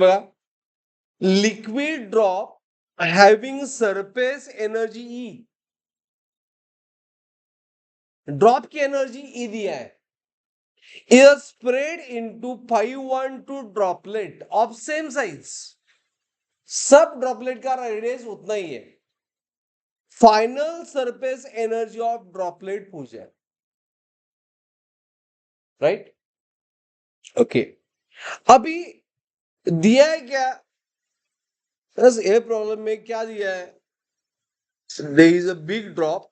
बघा, liquid drop having surface energy E, drop की energy E दिया है, is spread into 512 droplet of same size, सब droplet का रेडियस उतना ही है, final surface energy of droplet पूछे, राइट? ओके, अभी दिया है क्या, बस ये प्रॉब्लम में क्या दिया है, there is a big drop,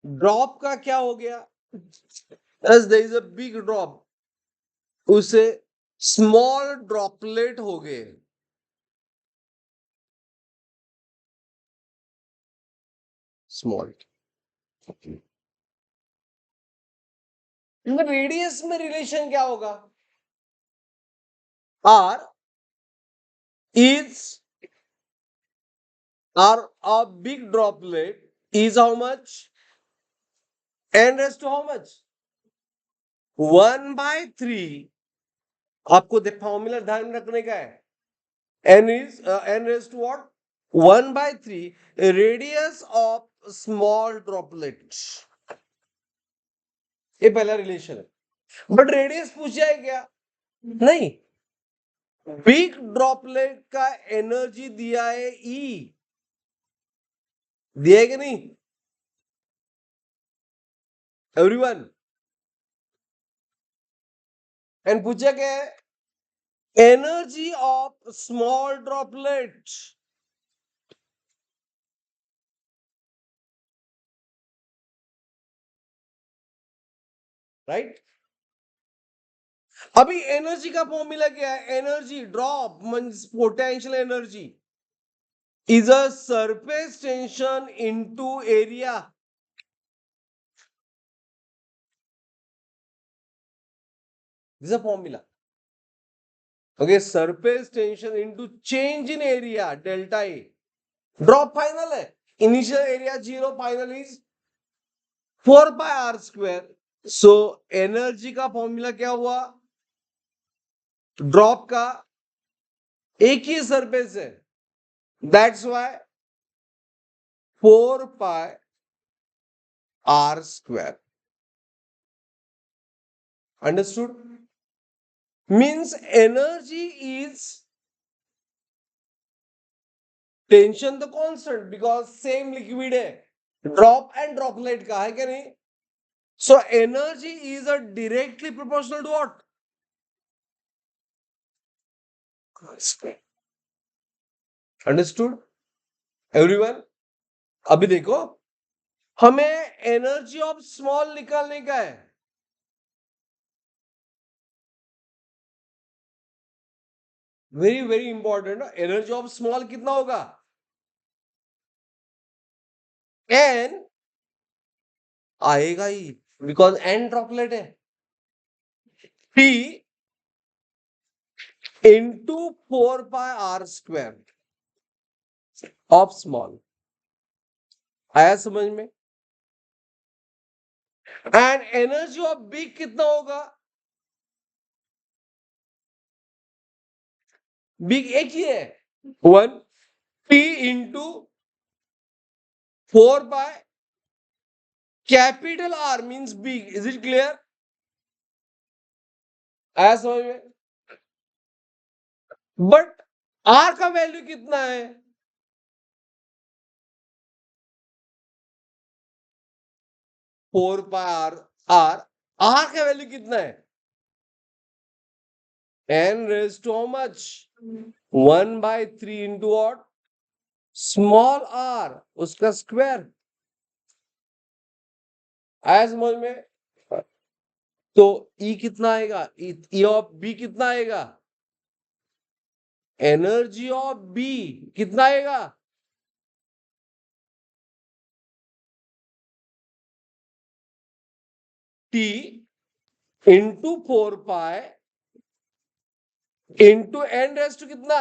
drop का क्या हो गया, there is a big drop, उसे स्मॉल ड्रॉपलेट हो गए, स्मॉल, रेडियस में रिलेशन क्या होगा, R is or a big droplet is how much, n raised to how much, 1/3, आपको फॉर्मूला ध्यान रखने का है, n is n raised to what, 1/3 radius of small droplet, ये पहला रिलेशन है, बट रेडियस पूछा है क्या, नहीं, बिग ड्रॉपलेट का एनर्जी दिया है ई, दिया है कि नहीं एवरीवन, एंड पूछा क्या है, energy of small droplet, right? अभी एनर्जी का फॉर्मूला क्या है, energy drop means potential energy is a surface tension into area, this a formula, okay, surface tension into change in area delta A, drop final है, initial area 0, final is 4πr², so energy का formula क्या हुआ, drop का एक ही surface है, that's why 4πr², understood, means energy is tension तो constant because same liquid है, ड्रॉप एंड ड्रॉपलेट का है क्या नहीं, so energy is a directly proportional to what, understood everyone? अभी देखो, हमें एनर्जी ऑफ स्मॉल निकालने का है, very very important, energy of small कितना होगा, एन आएगा ही बिकॉज एन ड्रॉपलेट है, P into 4πr² of small, आया समझ में? एंड एनर्जी ऑफ बिग कितना होगा, बिग एक ही है, 1 p into 4 by capital R means big, is it clear, आया समझ में? बट R का वैल्यू कितना है, 4πr, R का वैल्यू कितना है, n raised to how much, 1/3 into what, small r, उसका स्क्वायर, आया समझ में? तो E कितना आएगा, E ऑफ B कितना आएगा, एनर्जी ऑफ B कितना आएगा, T into 4π into n raised to कितना,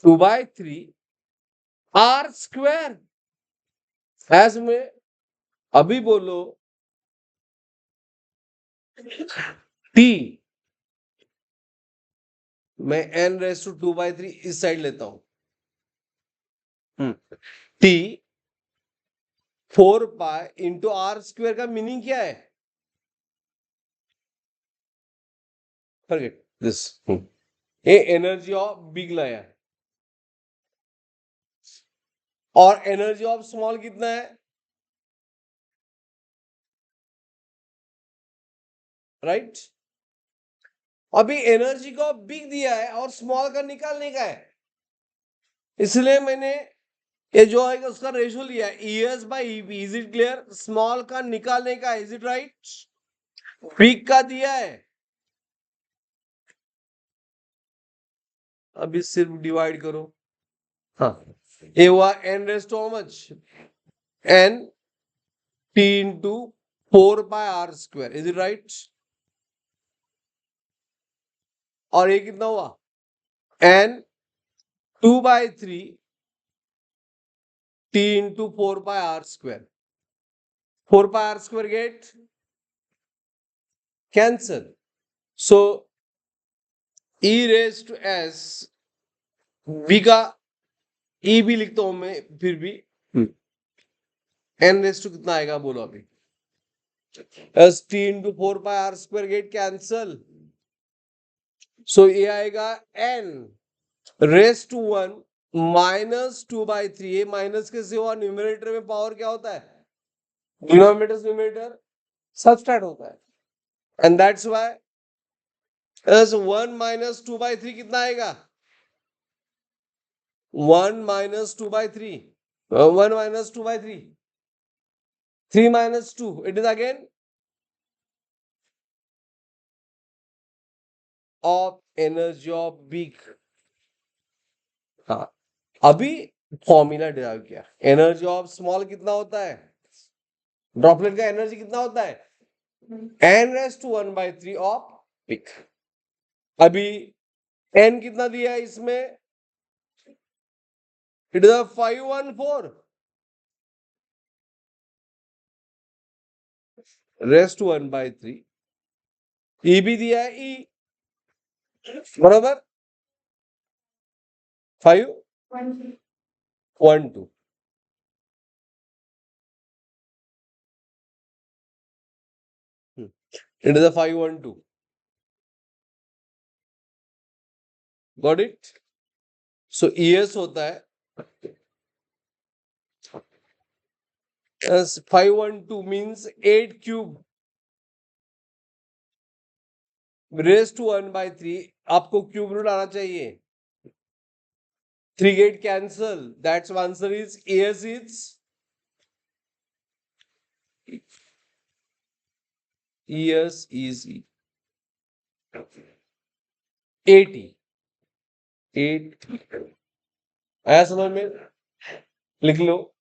2/3 r², एज में, अभी बोलो T मैं n रेस टू 2/3 इस साइड लेता हूं. T 4 pi into R square का मीनिंग क्या है? Forget this. ये एनर्जी ऑफ बिग लाया और एनर्जी ऑफ स्मॉल कितना है? राइट. अभी एनर्जी को बिग दिया है और स्मॉल का निकालने का है, इसलिए मैंने ये जो है उसका रेशियो लिया ES by EB. Is it clear? Small का निकालने का. Is it right? बिग का दिया है, अभी सिर्फ डिवाइड करो. हाँ, ये हुआ n raise to how much? n t into 4 by R square. Is it right? और ये कितना हुआ? n 2/3 t into 4 by R square. 4 by R square get cancel. So e raise to s v का e भी लिखता हूं मैं फिर भी. n रेस टू कितना आएगा बोलो अभी? s t into 4 by R square get cancel. So ये आएगा n रेस टू 1 -2/3. ये माइनस कैसे हुआ? न्यूमरेटर में पावर क्या होता है? डिनोमिनेटर से न्यूमरेटर सबट्रैक्ट होता है. एंड दैट्स व्हाई 1 -2/3 कितना आएगा? 1 -2/3. 1 -2/3. 3 -2. It is again of energy of big. हाँ, अभी फॉर्मूला डिराइव किया. एनर्जी ऑफ स्मॉल कितना होता है? ड्रॉपलेट का एनर्जी कितना होता है? n⁻⁴ of big. अभी n कितना दिया है इसमें? It is 514 raise to 1/3. E भी दिया है ई बराबर 512. It is a 512. Got it? So ES होता है as 512 means 8 cube raised to 1/3. आपको क्यूब रूट आना चाहिए. 3 get cancel. That's answer is ES is ES is 80. 8 आया समझ में? लिख लो.